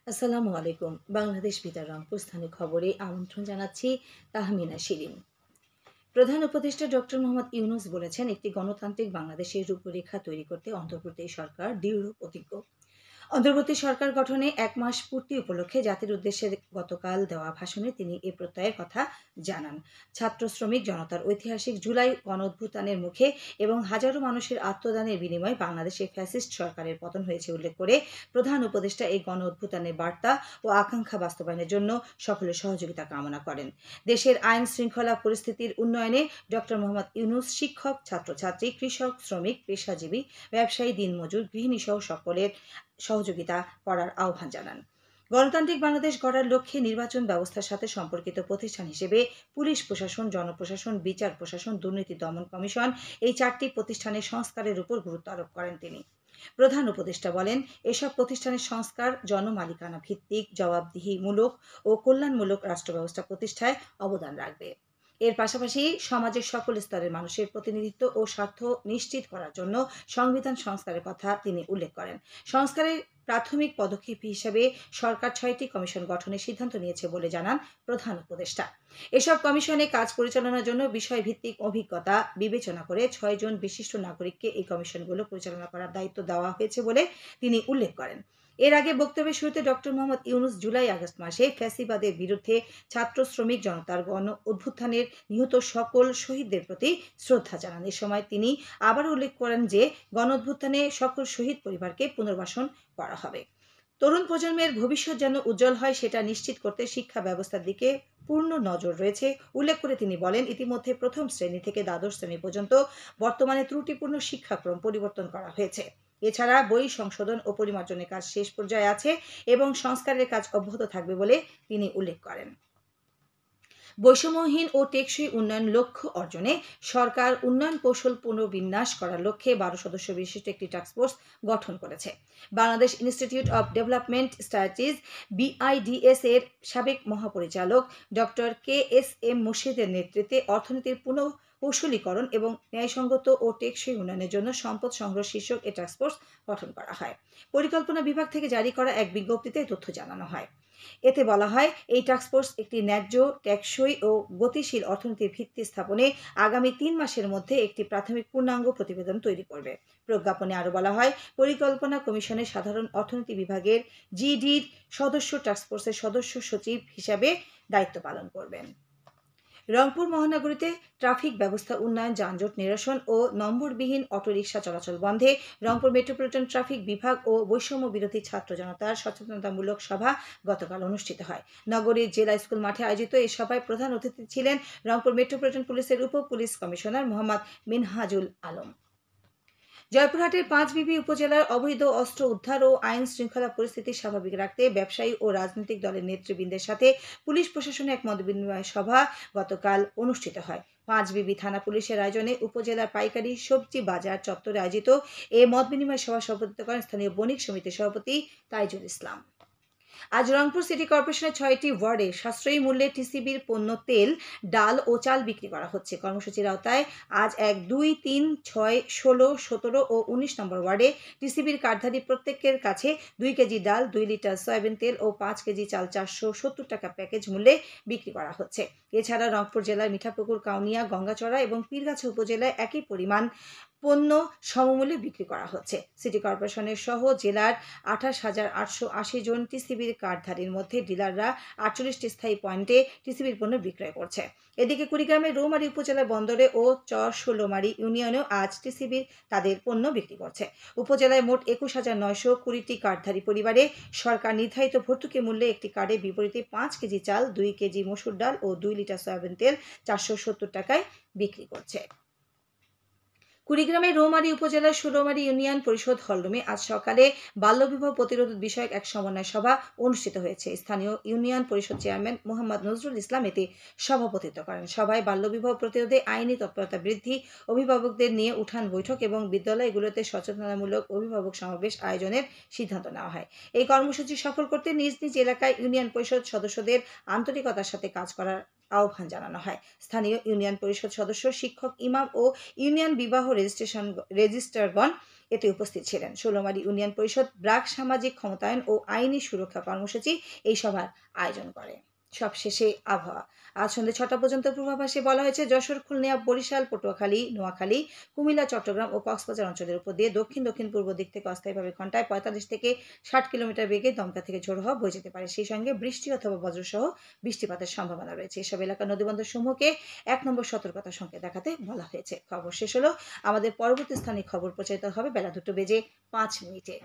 আসসালামু আলাইকুম। বাংলাদেশ বেতার রংপুর স্থানীয় খবরে আমন্ত্রণ জানাচ্ছি তাহমিনা শিরিন। প্রধান উপদেষ্টা ডক্টর মোহাম্মদ ইউনূস বলেছেন, একটি গণতান্ত্রিক বাংলাদেশের রূপরেখা তৈরি করতে অন্তর্বর্তী সরকার দৃঢ় প্রতিজ্ঞ। অন্তর্বর্তী সরকার গঠনে ১ মাস পূর্তি উপলক্ষে জাতির উদ্দেশ্যে গতকাল দেওয়া ভাষণে তিনি এ প্রত্যয়ের কথা জানান। ছাত্র শ্রমিক জনতার ঐতিহাসিক জুলাই গণঅভ্যুত্থানের মুখে এবং হাজারো মানুষের আত্মদানের বিনিময়ে বাংলাদেশে ফ্যাসিস্ট সরকারের পতন হয়েছে উল্লেখ করে প্রধান উপদেষ্টা এই গণঅভ্যুত্থানের বার্তা ও আকাঙ্ক্ষা বাস্তবায়নের জন্য সকলের সহযোগিতা কামনা করেন। দেশের আইন শৃঙ্খলা পরিস্থিতির উন্নয়নে ডক্টর মোহাম্মদ ইউনূস শিক্ষক, ছাত্রছাত্রী, কৃষক, শ্রমিক, পেশাজীবী, ব্যবসায়ী, দিনমজুর, গৃহিণী সহ সকলের সহযোগিতা করার আহ্বান জানান। গণতান্ত্রিক বাংলাদেশ গড়ার লক্ষ্যে নির্বাচন ব্যবস্থার সাথে সম্পর্কিত প্রতিষ্ঠান হিসেবে পুলিশ প্রশাসন, জনপ্রশাসন, বিচার প্রশাসন, দুর্নীতি দমন কমিশন এই 4টি প্রতিষ্ঠানের সংস্কারের উপর গুরুত্ব আরোপ করেন তিনি। প্রধান উপদেষ্টা বলেন, এসব প্রতিষ্ঠানের সংস্কার জনমালিকানা ভিত্তিক, জবাবদিহিমূলক ও কল্যাণমূলক রাষ্ট্র ব্যবস্থা প্রতিষ্ঠায় অবদান রাখবে। এর পাশাপাশি সমাজের সকল স্তরের মানুষের প্রতিনিধিত্ব ও স্বার্থ নিশ্চিত করার জন্য সংবিধান সংস্কারের কথা তিনি উল্লেখ করেন। সংস্কারের প্রাথমিক পদক্ষেপ হিসেবে সরকার 6টি কমিশন গঠনের সিদ্ধান্ত নিয়েছে বলে জানান প্রধান উপদেষ্টা। এসব কমিশনে কাজ পরিচালনার জন্য বিষয়ভিত্তিক অভিজ্ঞতা বিবেচনা করে 6 জন বিশিষ্ট নাগরিককে এই কমিশনগুলো পরিচালনা করার দায়িত্ব দেওয়া হয়েছে বলে তিনি উল্লেখ করেন। এর আগে বক্তব্যের শুরুতে ডক্টর মোহাম্মদ ইউনূস জুলাই-আগস্ট মাসে ফ্যাসিবাদের বিরুদ্ধে ছাত্র শ্রমিক জনতার গণ অভ্যুত্থানের নিহত সকল শহীদদের প্রতি শ্রদ্ধা জানান। এ সময় তিনি আবারও উল্লেখ করেন যে গণ অভ্যুত্থানে সকল শহীদ পরিবারকে পুনর্বাসন করা হবে। তরুণ প্রজন্মের ভবিষ্যৎ যেন উজ্জ্বল হয় সেটা নিশ্চিত করতে শিক্ষা ব্যবস্থার দিকে পূর্ণ নজর রয়েছে উল্লেখ করে তিনি বলেন, ইতিমধ্যে প্রথম শ্রেণী থেকে দ্বাদশ শ্রেণী পর্যন্ত বর্তমানে ত্রুটিপূর্ণ শিক্ষাক্রম পরিবর্তন করা হয়েছে। এছাড়া বই সংশোধন ও পরিমার্জনের কাজ শেষ পর্যায়ে আছে এবং সংস্কারের কাজ অব্যাহত থাকবে বলে তিনি উল্লেখ করেন। বৈষম্যহীন ও টেকসই উন্নয়ন লক্ষ্য অর্জনে সরকার উন্নয়ন কৌশল পুনর্বিন্যাস করার লক্ষ্যে 12 সদস্য বিশিষ্ট একটি টাস্কফোর্স গঠন করেছে। Bangladesh institute of development studies BIDS এর সাবেক মহাপরিচালক ডক্টর KSM মুর্শিদের নেতৃত্বে অর্থনীতির কৌশলীকরণ এবং ন্যায়সঙ্গত ও টেকসই উন্নয়নের জন্য সম্পদ সংগ্রহ শীর্ষক এই টাস্কফোর্স গঠন করা হয়। পরিকল্পনা বিভাগ থেকে জারি করা এক বিজ্ঞপ্তিতে তথ্য জানানো হয়। এতে বলা হয়, এই টাস্কফোর্স একটি ন্যায্য, টেকসই ও গতিশীল অর্থনীতির ভিত্তি স্থাপনে আগামী 3 মাসের মধ্যে একটি প্রাথমিক পূর্ণাঙ্গ প্রতিবেদন তৈরি করবে। প্রজ্ঞাপনে আরও বলা হয়, পরিকল্পনা কমিশনের সাধারণ অর্থনীতি বিভাগের GDর সদস্য টাস্কফোর্সের সদস্য সচিব হিসাবে দায়িত্ব পালন করবেন। রংপুর মহানগরীতে ট্রাফিক ব্যবস্থা উন্নয়ন, যানজট নিরসন ও নম্বরবিহীন অটোরিকশা চলাচল বন্ধে রংপুর মেট্রোপলিটন ট্রাফিক বিভাগ ও বৈষম্য বিরোধী ছাত্র জনতার সচেতনতামূলক সভা গতকাল অনুষ্ঠিত হয়। নগরীর জেলা স্কুল মাঠে আয়োজিত এই সভায় প্রধান অতিথি ছিলেন রংপুর মেট্রোপলিটন পুলিশের উপ পুলিশ কমিশনার মোহাম্মদ মিনহাজুল আলম। জয়পুরহাটের পাঁচবিবি উপজেলার অবৈধ অস্ত্র উদ্ধার ও আইন শৃঙ্খলা পরিস্থিতি স্বাভাবিক রাখতে ব্যবসায়ী ও রাজনৈতিক দলের নেতৃবৃন্দের সাথে পুলিশ প্রশাসনের এক মতবিনিময় সভা গতকাল অনুষ্ঠিত হয়। পাঁচবিবি থানা পুলিশের আয়োজনে উপজেলার পাইকারি সবজি বাজার চত্বরে আয়োজিত এ মতবিনিময় সভা সভাপতিত্ব করেন স্থানীয় বণিক সমিতির সভাপতি তাইজুল ইসলাম। আজ রংপুর সিটি কর্পোরেশনের 6টি ওয়ার্ডে সাশ্রয়ী মূল্যে টিসিবির পণ্য তেল, ডাল ও চাল বিক্রি করা হচ্ছে। কর্মসূচির আওতায় আজ 1, 2, 3, 6, 16, 17 ও 19 নম্বর ওয়ার্ডে টিসিবির কার্ডধারী প্রত্যেকের কাছে 2 কেজি ডাল, 2 লিটার সয়াবিন তেল ও 5 কেজি চাল 470 টাকা প্যাকেজ মূল্যে বিক্রি করা হচ্ছে। এছাড়া রংপুর জেলার মিঠাপুকুর, কাউনিয়া, গঙ্গাচড়া এবং পীরগাছা উপজেলায় একই পরিমাণ পণ্য সমমূল্যে বিক্রি করা হচ্ছে। সিটি কর্পোরেশনের সহ জেলার 28,880 জন টিসিবির কার্ডধারীর মধ্যে ডিলাররা 48টি স্থায়ী পয়েন্টে টিসিবির পণ্য বিক্রয় করছে। এদিকে কুড়িগ্রামের রৌমারী উপজেলার বন্দরে ও চর-ষোলোমারী ইউনিয়নেও আজ টিসিবির তাদের পণ্য বিক্রি করছে। উপজেলায় মোট 21,920টি কার্ডধারী পরিবারে সরকার নির্ধারিত ভর্তুকি মূল্যে একটি কার্ডের বিপরীতে 5 কেজি চাল, 2 কেজি মসুর ডাল ও 2 লিটার সয়াবিন তেল 470 টাকায় বিক্রি করছে। কুড়িগ্রামের রৌমারী উপজেলার ষোলোমারী ইউনিয়ন পরিষদ হলরুমে আজ সকালে বাল্যবিবাহ প্রতিরোধ বিষয়ক এক সমন্বয় সভা অনুষ্ঠিত হয়েছে। স্থানীয় ইউনিয়ন পরিষদ চেয়ারম্যান মোহাম্মদ নজরুল ইসলাম এতে সভাপতিত্ব করেন। সভায় বাল্যবিবাহ প্রতিরোধে আইনি তৎপরতা বৃদ্ধি, অভিভাবকদের নিয়ে উঠান বৈঠক এবং বিদ্যালয়গুলোতে সচেতনতামূলক অভিভাবক সমাবেশ আয়োজনের সিদ্ধান্ত নেওয়া হয়। এই কর্মসূচি সফল করতে নিজ নিজ এলাকায় ইউনিয়ন পরিষদ সদস্যদের আন্তরিকতার সাথে কাজ করার আহ্বান জানানো হয়। স্থানীয় ইউনিয়ন পরিষদ সদস্য, শিক্ষক, ইমাম ও ইউনিয়ন বিবাহ রেজিস্ট্রারগণ এতে উপস্থিত ছিলেন ষোলমারী ইউনিয়ন পরিষদ ব্রাক সামাজিক ক্ষমতায়ন ও আইনি সুরক্ষা কর্মসূচি এই সভার আয়োজন করে। সবশেষে আবহাওয়া। আজ সন্ধ্যে 6টা পর্যন্ত পূর্বাভাসে বলা হয়েছে যশোর, খুলনা, বরিশাল, পটুয়াখালী, নোয়াখালী, কুমিল্লা, চট্টগ্রাম ও কক্সবাজার অঞ্চলের উপর দিয়ে দক্ষিণ পূর্ব দিক থেকে অস্থায়ীভাবে ঘন্টায় 45 থেকে 60 কিলোমিটার বেগে দমকা থেকে ঝোড়ো হাওয়া বয়ে যেতে পারে। সেই সঙ্গে বৃষ্টি অথবা বজ্রসহ বৃষ্টিপাতের সম্ভাবনা রয়েছে। এসব এলাকার নদীবন্দর সমূহকে 1 নম্বর সতর্কতা সংকেত দেখাতে বলা হয়েছে। খবর শেষ হলো। আমাদের পরবর্তী স্থানীয় খবর প্রচারিত হবে বেলা 2:05 মিনিটে।